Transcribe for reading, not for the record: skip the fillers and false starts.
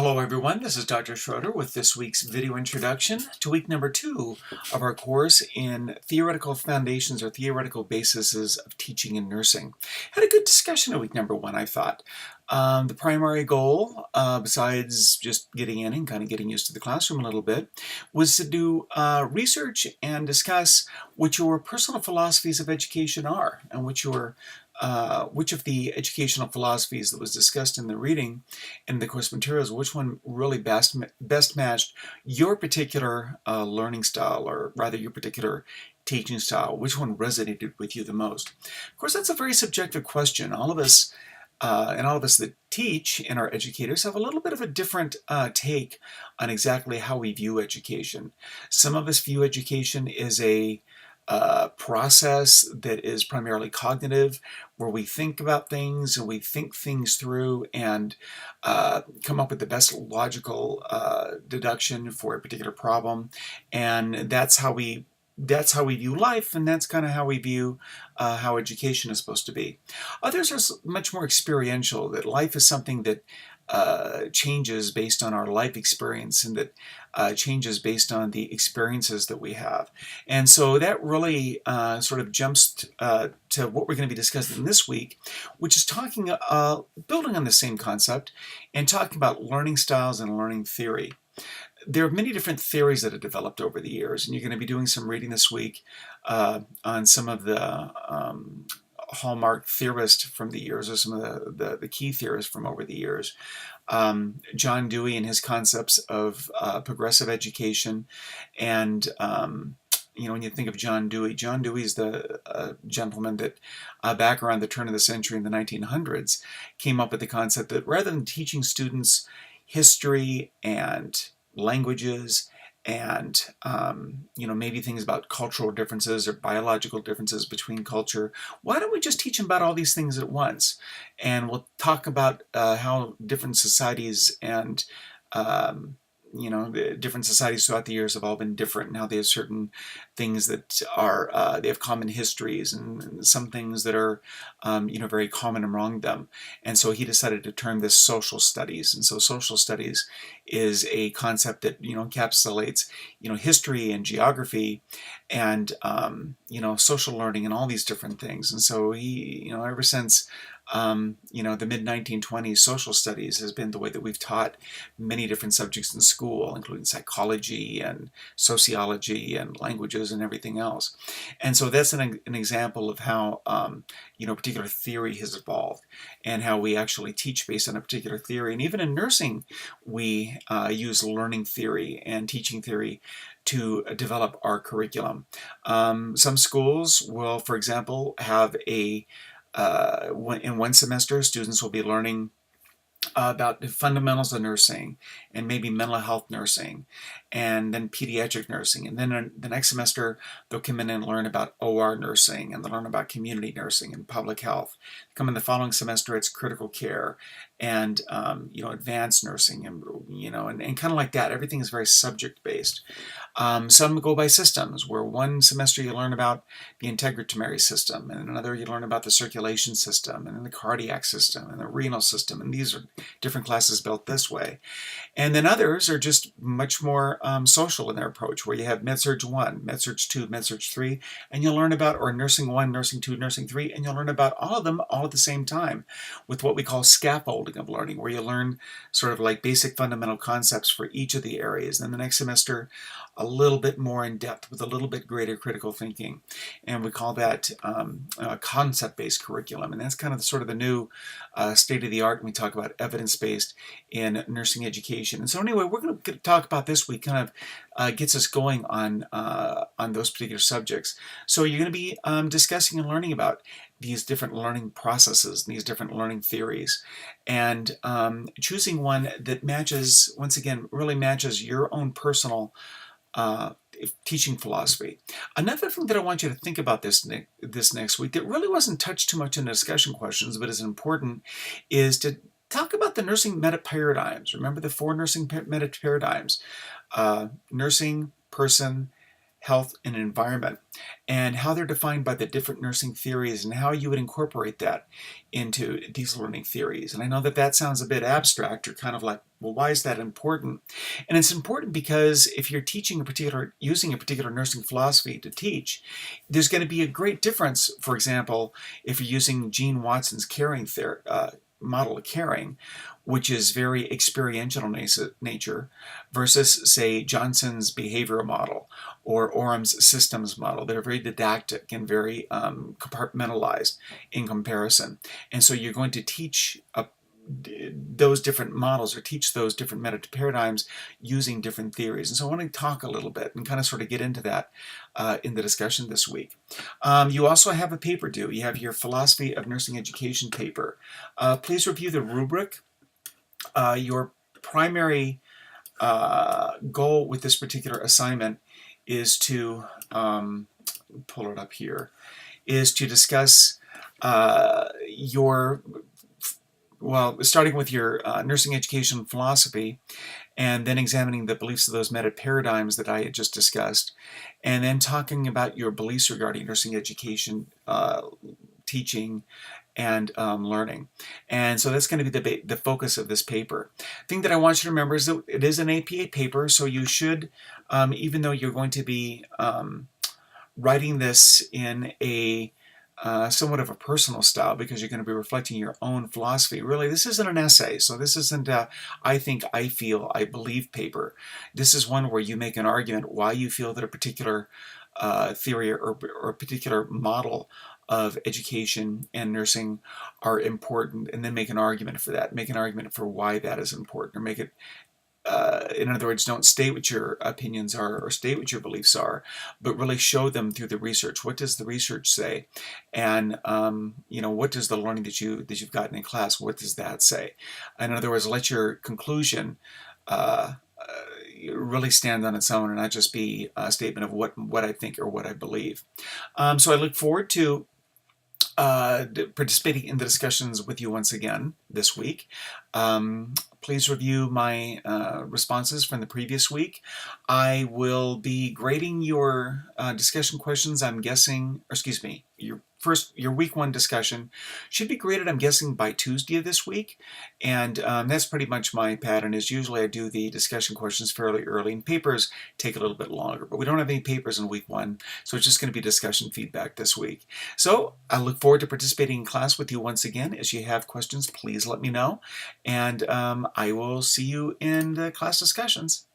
Hello everyone, this is Dr. Schroeder with this week's video introduction to week number 2 of our course in Theoretical Foundations or Theoretical Bases of Teaching and Nursing. Had a good discussion in week number 1, I thought. The primary goal, besides just getting in and kind of getting used to the classroom a little bit, was to do research and discuss what your personal philosophies of education are and which of the educational philosophies that was discussed in the reading in the course materials, which one really best matched your particular learning style, or rather your particular teaching style. Which one resonated with you the most? Of course, that's a very subjective question. All of us that teach and are educators have a little bit of a different take on exactly how we view education. Some of us view education as a process that is primarily cognitive, where we think about things and we think things through and come up with the best logical deduction for a particular problem, and that's how we view life, and that's kind of how we view how education is supposed to be. Others are much more experiential, that life is something that changes based on our life experience, and that changes based on the experiences that we have. And so that really sort of jumps to what we're going to be discussing this week, which is building on the same concept and talking about learning styles and learning theory. There are many different theories that have developed over the years, and you're going to be doing some reading this week on some of the hallmark theorists from the years, or some of the key theorists from over the years. John Dewey and his concepts of progressive education, and when you think of John Dewey is the gentleman that back around the turn of the century in the 1900s came up with the concept that rather than teaching students history and languages and maybe things about cultural differences or biological differences between culture, why don't we just teach them about all these things at once? And we'll talk about how different societies and the different societies throughout the years have all been different, and how they have certain things that are they have common histories, and some things that are very common among them. And so he decided to term this social studies. And so social studies is a concept that encapsulates history and geography and social learning and all these different things. And so he ever since the mid-1920s, social studies has been the way that we've taught many different subjects in school, including psychology and sociology and languages and everything else. And so that's an example of how a particular theory has evolved, and how we actually teach based on a particular theory. And even in nursing, we use learning theory and teaching theory to develop our curriculum. Some schools will, for example, have in one semester, students will be learning about the fundamentals of nursing, and maybe mental health nursing, and then pediatric nursing. And then the next semester, they'll come in and learn about OR nursing, and they'll learn about community nursing and public health. Come in the following semester, it's critical care and advanced nursing, and kind of like that. Everything is very subject based. Some go by systems, where one semester you learn about the integumentary system, and another you learn about the circulation system, and then the cardiac system, and the renal system, and these are different classes built this way. And then others are just much more social in their approach, where you have MedSurg 1, MedSurg 2, MedSurg 3, and you'll learn about, or Nursing 1, Nursing 2, Nursing 3, and you'll learn about all of them all at the same time, with what we call scaffolding of learning, where you learn sort of like basic fundamental concepts for each of the areas. Then the next semester, a little bit more in depth with a little bit greater critical thinking, and we call that concept-based curriculum. And that's kind of the new state of the art when we talk about evidence-based in nursing education. And so anyway, we're going to talk about this week kind of gets us going on those particular subjects. So you're going to be discussing and learning about these different learning processes, these different learning theories, and choosing one that matches, once again, really matches your own personal teaching philosophy. Another thing that I want you to think about this next week that really wasn't touched too much in the discussion questions, but is important, is to talk about the nursing meta paradigms. Remember the 4 nursing meta paradigms: nursing, person, health, and environment, and how they're defined by the different nursing theories, and how you would incorporate that into these learning theories. And I know that sounds a bit abstract, or kind of like Well, why is that important? And it's important because if you're using a particular nursing philosophy to teach, there's going to be a great difference. For example, if you're using Gene Watson's model of caring, which is very experiential in nature, versus, say, Johnson's behavioral model or Orum's systems model. They're very didactic and very compartmentalized in comparison. And so you're going to teach those different models or teach those different meta paradigms using different theories. And so I want to talk a little bit and kind of sort of get into that in the discussion this week. You also have a paper due. You have your Philosophy of Nursing Education paper. Please review the rubric. Your primary goal with this particular assignment is to, pull it up here, is to discuss starting with your nursing education philosophy, and then examining the beliefs of those meta paradigms that I had just discussed, and then talking about your beliefs regarding nursing education, teaching, and learning. And so that's going to be the focus of this paper. The thing that I want you to remember is that it is an APA paper, so you should, even though you're going to be writing this in a somewhat of a personal style, because you're going to be reflecting your own philosophy. Really, this isn't an essay, so this isn't a I think, I feel, I believe paper. This is one where you make an argument why you feel that a particular theory or a particular model of education and nursing are important, and then make an argument for that. Make an argument for why that is important, or make it in other words, don't state what your opinions are or state what your beliefs are, but really show them through the research. What does the research say? And what does the learning that you've gotten in class, what does that say? In other words, let your conclusion really stand on its own and not just be a statement of what I think or what I believe. So I look forward to participating in the discussions with you once again this week. Please review my responses from the previous week. I will be grading your discussion questions, I'm guessing, or excuse me, your week 1 discussion should be graded, I'm guessing, by Tuesday of this week. And that's pretty much my pattern. Is usually I do the discussion questions fairly early, and papers take a little bit longer. But we don't have any papers in week 1, so it's just going to be discussion feedback this week. So I look forward to participating in class with you once again. As you have questions, please let me know. And I will see you in the class discussions.